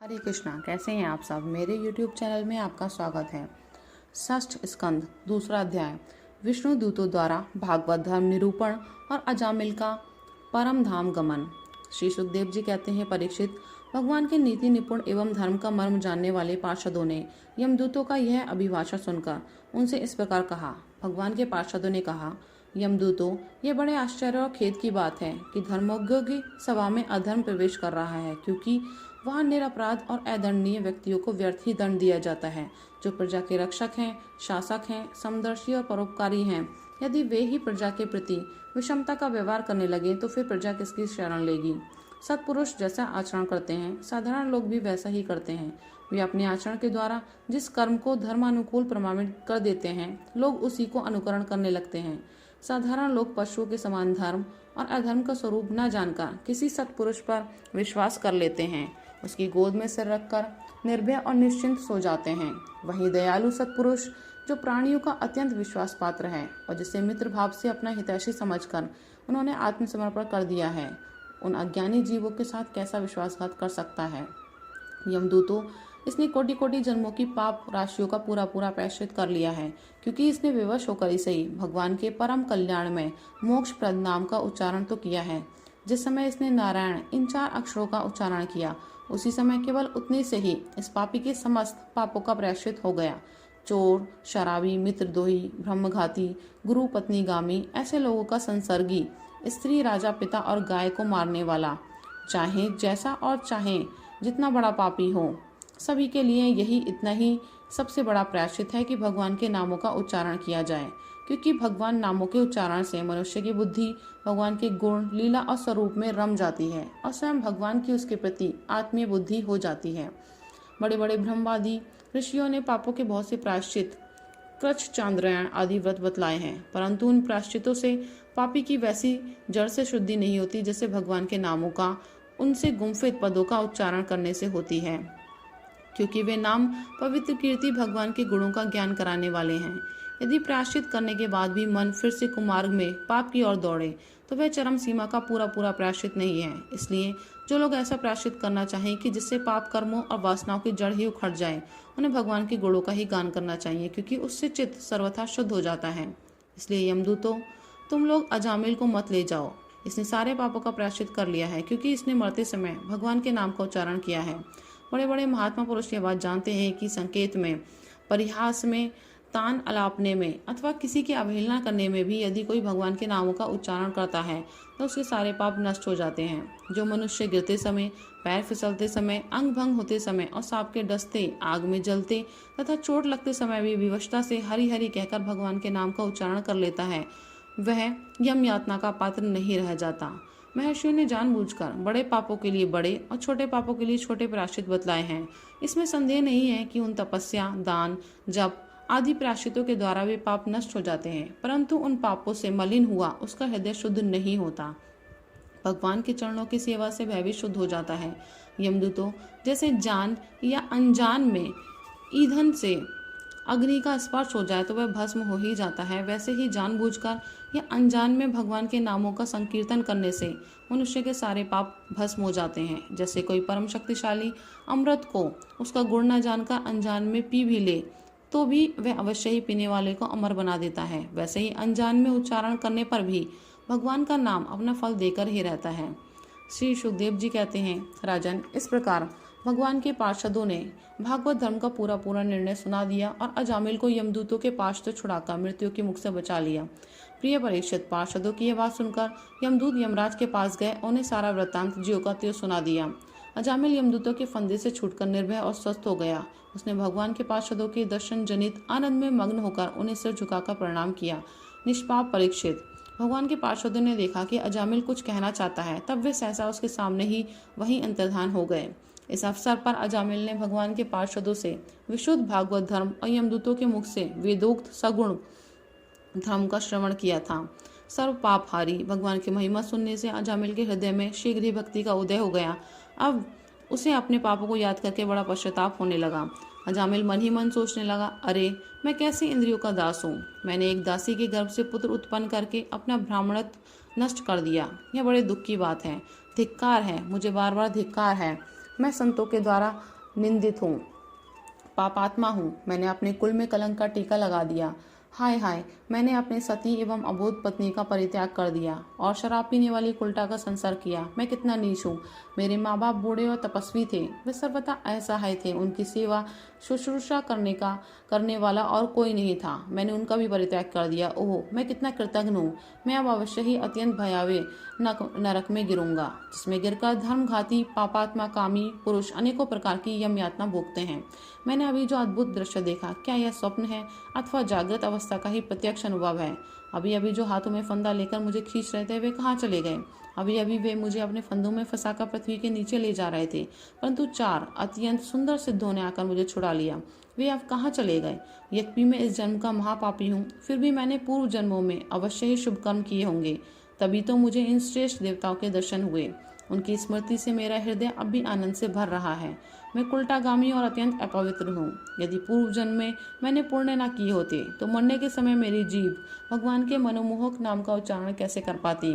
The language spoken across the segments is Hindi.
हरे कृष्णा। कैसे हैं आप सब। मेरे YouTube चैनल में आपका स्वागत है। षष्ठ स्कंद दूसरा अध्याय विष्णु दूतों द्वारा भागवत धर्म निरूपण और अजामिल का परम धाम गमन। श्री सुखदेव जी कहते हैं, परीक्षित, भगवान के नीति निपुण एवं धर्म का मर्म जानने वाले पार्षदों ने यमदूतों का यह अभिभाषण सुनकर उनसे इस प्रकार कहा। भगवान के पार्षदों ने कहा, यमदूतों, ये बड़े आश्चर्य और खेद की बात है कि धर्मज्ञों की सभा में अधर्म प्रवेश कर रहा है, क्योंकि वहाँ निरपराध और अदंडनीय व्यक्तियों को व्यर्थ ही दंड दिया जाता है, जो प्रजा के रक्षक हैं, शासक हैं, समदर्शी और परोपकारी हैं। यदि वे ही प्रजा के प्रति विषमता का व्यवहार करने लगे तो फिर प्रजा किसकी शरण लेगी। सत्पुरुष जैसा आचरण करते हैं, साधारण लोग भी वैसा ही करते हैं। वे अपने आचरण के द्वारा जिस कर्म को धर्मानुकूल प्रमाणित कर देते हैं, लोग उसी को अनुकरण करने लगते हैं। साधारण लोग पशुओं के समान धर्म और अधर्म का स्वरूप न जानकर किसी सत्पुरुष पर विश्वास कर लेते हैं, उसकी गोद में सिर रखकर निर्भय और निश्चिंत सो जाते हैं। वही दयालु सत्पुरुष, जो प्राणियों का अत्यंत विश्वास पात्र है और जिसे मित्र भाव से अपना हितैषी समझकर उन्होंने आत्मसमर्पण कर दिया है, उन अज्ञानी जीवों के साथ कैसा विश्वासघात कर सकता है। यमदूतों, इसने कोटि कोटि जन्मों की पाप राशियों का पूरा पूरा प्रायश्चित कर लिया है, क्योंकि इसने विवश होकर ही सही भगवान के परम कल्याण में मोक्ष प्रद नाम का उच्चारण तो किया है। जिस समय इसने नारायण इन 4 अक्षरों का उच्चारण किया, उसी समय केवल उतने से ही इस पापी के समस्त पापों का प्रायश्चित हो गया। चोर, शराबी, मित्रद्रोही, ब्रह्मघाती, गुरु पत्नीगामी, ऐसे लोगों का संसर्गी, स्त्री, राजा, पिता और गाय को मारने वाला, चाहे जैसा और चाहे जितना बड़ा पापी हो, सभी के लिए यही इतना ही सबसे बड़ा प्रायश्चित है कि भगवान के नामों का उच्चारण किया जाए, क्योंकि भगवान नामों के उच्चारण से मनुष्य की बुद्धि भगवान के गुण, लीला और स्वरूप में रम जाती है और स्वयं भगवान की उसके प्रति आत्मीय बुद्धि हो जाती है। बड़े बड़े ब्रह्मवादी ऋषियों ने पापों के बहुत से प्रायश्चित, कृच्छ, चांद्रायण आदि व्रत बतलाए हैं, परंतु उन प्रायश्चितों से पापी की वैसी जड़ से शुद्धि नहीं होती जैसे भगवान के नामों का उनसे गुम्फित पदों का उच्चारण करने से होती है, क्योंकि वे नाम पवित्र कीर्ति भगवान के गुणों का ज्ञान कराने वाले हैं। यदि प्रायश्चित करने के बाद भी मन फिर से कुमार्ग में पाप की ओर दौड़े तो वह चरम सीमा का पूरा पूरा प्रायश्चित नहीं है। इसलिए जो लोग ऐसा प्रायश्चित करना चाहें कि जिससे पाप कर्मों और वासनाओं की जड़ ही उखड़ जाए, उन्हें भगवान के गुणों का ही गान करना चाहिए, क्योंकि उससे चित्त सर्वथा शुद्ध हो जाता है। इसलिए यमदूतों, तुम लोग अजामिल को मत ले जाओ। इसने सारे पापों का प्रायश्चित कर लिया है, क्योंकि इसने मरते समय भगवान के नाम का उच्चारण किया है। बड़े बड़े महात्मा पुरुष यह बात जानते हैं कि संकेत में, परिहास में, तान अलापने में अथवा किसी की अवहेलना करने में भी यदि कोई भगवान के नामों का उच्चारण करता है तो उसके सारे पाप नष्ट हो जाते हैं। जो मनुष्य गिरते समय, पैर फिसलते समय, अंग भंग होते समय और सांप के डसते, आग में जलते तथा चोट लगते समय भी विवशता से हरि हरि कहकर भगवान के नाम का उच्चारण कर लेता है, वह यम यातना का पात्र नहीं रह जाता। महर्षियों ने जानबूझकर बड़े पापों के लिए बड़े और छोटे पापों के लिए छोटे प्रायश्चित बतलाए हैं। इसमें संदेह नहीं है कि उन तपस्या, दान, जप आदि प्रायश्चितों के द्वारा वे पाप नष्ट हो जाते हैं, परंतु उन पापों से मलिन हुआ उसका हृदय शुद्ध नहीं होता। भगवान के चरणों की सेवा से वह भी शुद्ध हो जाता है। यमदूतों, जैसे जान या अनजान में ईंधन से अग्नि का स्पर्श हो जाए तो वह भस्म हो ही जाता है, वैसे ही जानबूझकर या अनजान में भगवान के नामों का संकीर्तन करने से मनुष्य के सारे पाप भस्म हो जाते हैं। जैसे कोई परम शक्तिशाली अमृत को उसका गुण न जानकर अनजान में पी भी ले तो भी वह अवश्य ही पीने वाले को अमर बना देता है, वैसे ही अनजान में उच्चारण करने पर भी भगवान का नाम अपना फल देकर ही रहता है। श्री सुखदेव जी कहते हैं, राजन, इस प्रकार भगवान के पार्षदों ने भागवत धर्म का पूरा पूरा निर्णय सुना दिया और अजामिल को यमदूतों के पाश से छुड़ाकर मृत्यु के मुख से बचा लिया। प्रिय परीक्षित, पार्षदों की यह बात सुनकर यमदूत यमराज के पास गए, उन्हें सारा वृत्तांत ज्यों का त्यों सुना दिया। अजामिल यमदूतों के फंदे से छूटकर निर्भय और स्वस्थ हो गया। उसने भगवान के पार्षदों के दर्शन जनित आनंद में मग्न होकर उन्हें सिर झुकाकर प्रणाम किया। निष्पाप परीक्षित, भगवान के पार्षदों ने देखा कि अजामिल कुछ कहना चाहता है, तब वे सहसा उसके सामने ही वहीं अंतर्धान हो गए। इस अवसर पर अजामिल ने भगवान के पार्षदों से विशुद्ध भागवत धर्म और यमदूतों के मुख से वेदोक्त सगुण धर्म का श्रवण किया था। सर्व पापहारी भगवान की महिमा सुनने से अजामिल के हृदय में शीघ्र ही भक्ति का उदय हो गया। अब उसे अपने पापों को याद करके बड़ा पश्चाताप होने लगा। अजामिल मन ही मन सोचने लगा, अरे मैं कैसे इंद्रियों का दास हूँ। मैंने एक दासी के गर्भ से पुत्र उत्पन्न करके अपना ब्राह्मणत्व नष्ट कर दिया। यह बड़े दुख की बात है। धिक्कार है, मुझे बार बार धिक्कार है। मैं संतों के द्वारा निंदित हूँ, पापात्मा हूँ। मैंने अपने कुल में कलंक का टीका लगा दिया। हाय हाय, मैंने अपने सती एवं अबोध पत्नी का परित्याग कर दिया और शराब पीने वाली कुल्टा का संसार किया। मैं कितना नीच हूँ। मेरे माँ बाप बूढ़े और तपस्वी थे, वे सर्वथा असहाय थे। उनकी सेवा शुश्रूषा करने वाला और कोई नहीं था। मैंने उनका भी परित्याग कर दिया। ओह, मैं कितना कृतज्ञ हूँ। मैं अब अवश्य ही अत्यंत भयावह नरक में गिरूंगा, जिसमें गिरकर धर्मघाती पापात्मा कामी पुरुष अनेकों प्रकार की यम यातना भोगते हैं। मैंने अभी जो अद्भुत दृश्य देखा, क्या यह स्वप्न है अथवा जागृत अवस्था का ही प्रत्यक्ष अनुभव है? अभी अभी जो हाथों में फंदा लेकर मुझे खींच रहे थे, वे कहाँ चले गए? अभी अभी वे मुझे अपने फंदों में फंसाकर पृथ्वी के नीचे ले जा रहे थे, परंतु 4 अत्यंत सुंदर सिद्धों ने आकर मुझे छुड़ा लिया। वे अब कहाँ चले गए? यद्यपि मैं इस जन्म का महापापी हूँ, फिर भी मैंने पूर्व जन्मों में अवश्य ही शुभ कर्म किए होंगे, तभी तो मुझे इन श्रेष्ठ देवताओं के दर्शन हुए। उनकी स्मृति से मेरा हृदय अब भी आनंद से भर रहा है। मैं कुल्टागामी और अत्यंत अपवित्र हूँ। यदि पूर्व जन्म में मैंने पुण्य न किए होते, तो मरने के समय मेरी जीभ भगवान के मनोमोहक नाम का उच्चारण कैसे कर पाती?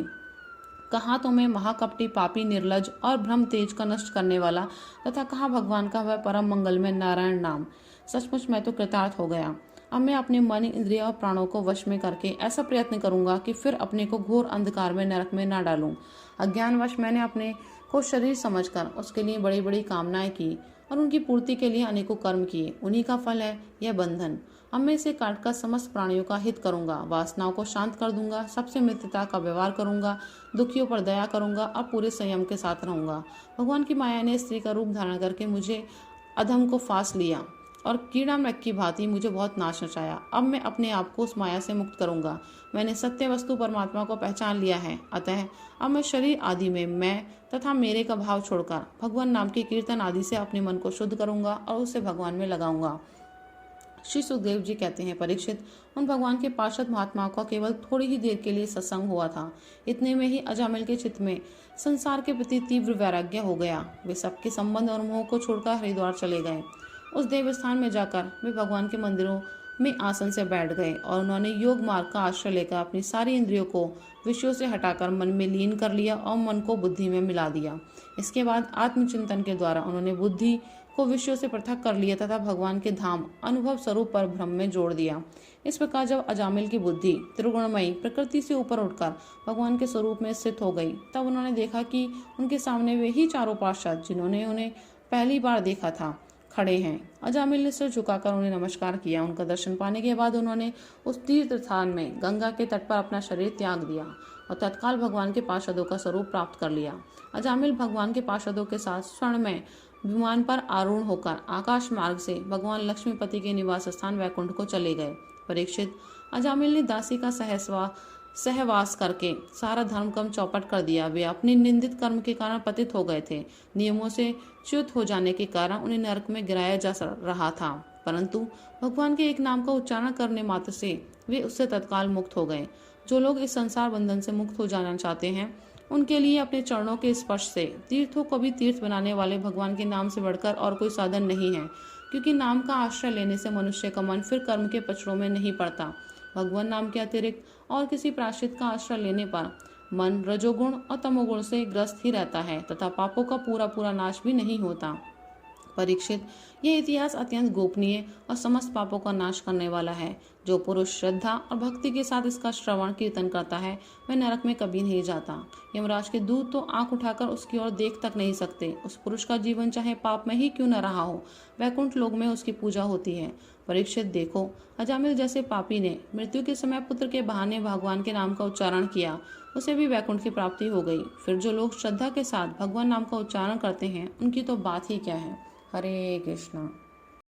कहाँ तो मैं महाकपटी, पापी, निर्लज और भ्रम तेज का नष्ट करने वाला, तथा कहाँ भगवान का वह परम मंगलमय नारायण नाम। सचमुच मैं तो कृतार्थ हो गया। अब मैं अपने मन, इंद्रिय और प्राणों को वश में करके ऐसा प्रयत्न करूंगा कि फिर अपने को घोर अंधकार में, नरक में न डालूं। अज्ञानवश मैंने अपने को शरीर समझकर उसके लिए बड़ी बड़ी कामनाएं की और उनकी पूर्ति के लिए अनेकों कर्म किए। उन्हीं का फल है यह बंधन। अब मैं इसे काटकर समस्त प्राणियों का हित करूंगा, वासनाओं को शांत कर दूंगा, सबसे मित्रता का व्यवहार करूंगा, दुखियों पर दया करूंगा और पूरे संयम के साथ रहूंगा। भगवान की माया ने स्त्री का रूप धारण करके मुझे अधम को फांस लिया और कीड़ा मृग की भांति मुझे बहुत नाश नचाया। अब मैं अपने आप को उस माया से मुक्त करूंगा। मैंने सत्य वस्तु परमात्मा को पहचान लिया है, अतः अब मैं शरीर आदि में मैं तथा मेरे का भाव छोड़कर भगवान नाम के कीर्तन आदि से अपने मन को शुद्ध करूंगा और उसे भगवान में लगाऊंगा। श्री सुखदेव जी कहते हैं, परीक्षित, उन भगवान के पार्षद महात्माओं का केवल थोड़ी ही देर के लिए सत्संग हुआ था। इतने में ही अजामिल के चित्त में संसार के प्रति तीव्र वैराग्य हो गया। वे सबके संबंध और मोह को छोड़कर हरिद्वार चले गए। उस देवस्थान में जाकर वे भगवान के मंदिरों में आसन से बैठ गए और उन्होंने योग मार्ग का आश्रय लेकर अपनी सारी इंद्रियों को विषयों से हटाकर मन में लीन कर लिया और मन को बुद्धि में मिला दिया। इसके बाद आत्मचिंतन के द्वारा उन्होंने बुद्धि को विषयों से पृथक कर लिया तथा भगवान के धाम अनुभव स्वरूप पर ब्रह्म में जोड़ दिया। इस प्रकार जब अजामिल की बुद्धि त्रिगुणमयी प्रकृति से ऊपर उठकर भगवान के स्वरूप में स्थित हो गई, तब उन्होंने देखा कि उनके सामने वे ही चारों पार्षद जिन्होंने उन्हें पहली बार देखा था खड़े हैं। अजामिल ने सिर झुकाकर उन्हें नमस्कार किया। उनका दर्शन पाने के बाद उन्होंने उस तीर्थ स्थान में गंगा के तट पर अपना शरीर त्याग दिया और तत्काल भगवान के पार्षदों का स्वरूप प्राप्त कर लिया। अजामिल भगवान के पार्षदों के साथ क्षण में विमान पर आरूढ़ होकर आकाश मार्ग से भगवान लक्ष्मीपति के निवास स्थान वैकुंठ को चले गए। परीक्षित, अजामिल ने दासी का सहवास करके सारा धर्म कर्म चौपट कर दिया। वे अपने निंदित कर्म के कारण पतित हो गए थे। नियमों से च्युत हो जाने के कारण उन्हें नरक में गिराया जा रहा था, परंतु भगवान के एक नाम का उच्चारण करने मात्र से वे उससे तत्काल मुक्त हो गए। जो लोग इस संसार बंधन से मुक्त हो जाना चाहते हैं, उनके लिए अपने चरणों के स्पर्श से तीर्थों को भी तीर्थ बनाने वाले भगवान के नाम से बढ़कर और कोई साधन नहीं है, क्योंकि नाम का आश्रय लेने से मनुष्य का मन फिर कर्म के पचड़ों में नहीं पड़ता। भगवान नाम के अतिरिक्त और किसी प्रायश्चित का आश्रय लेने पर मन रजोगुण और तमोगुण से ग्रस्त ही रहता है तथा पापों का पूरा नाश भी नहीं होता। परीक्षित, यह इतिहास अत्यंत गोपनीय और समस्त पापों का नाश करने वाला है। जो पुरुष श्रद्धा और भक्ति के साथ इसका श्रवण कीर्तन करता है, वह नरक में कभी नहीं जाता। यमराज के दूत तो आंख उठाकर उसकी ओर देख तक नहीं सकते। उस पुरुष का जीवन चाहे पाप में ही क्यों न रहा हो, वैकुंठ लोक में उसकी पूजा होती है। परीक्षित, देखो, अजामिल जैसे पापी ने मृत्यु के समय पुत्र के बहाने भगवान के नाम का उच्चारण किया, उसे भी वैकुंठ की प्राप्ति हो गई। फिर जो लोग श्रद्धा के साथ भगवान नाम का उच्चारण करते हैं, उनकी तो बात ही क्या है। हरे कृष्णा।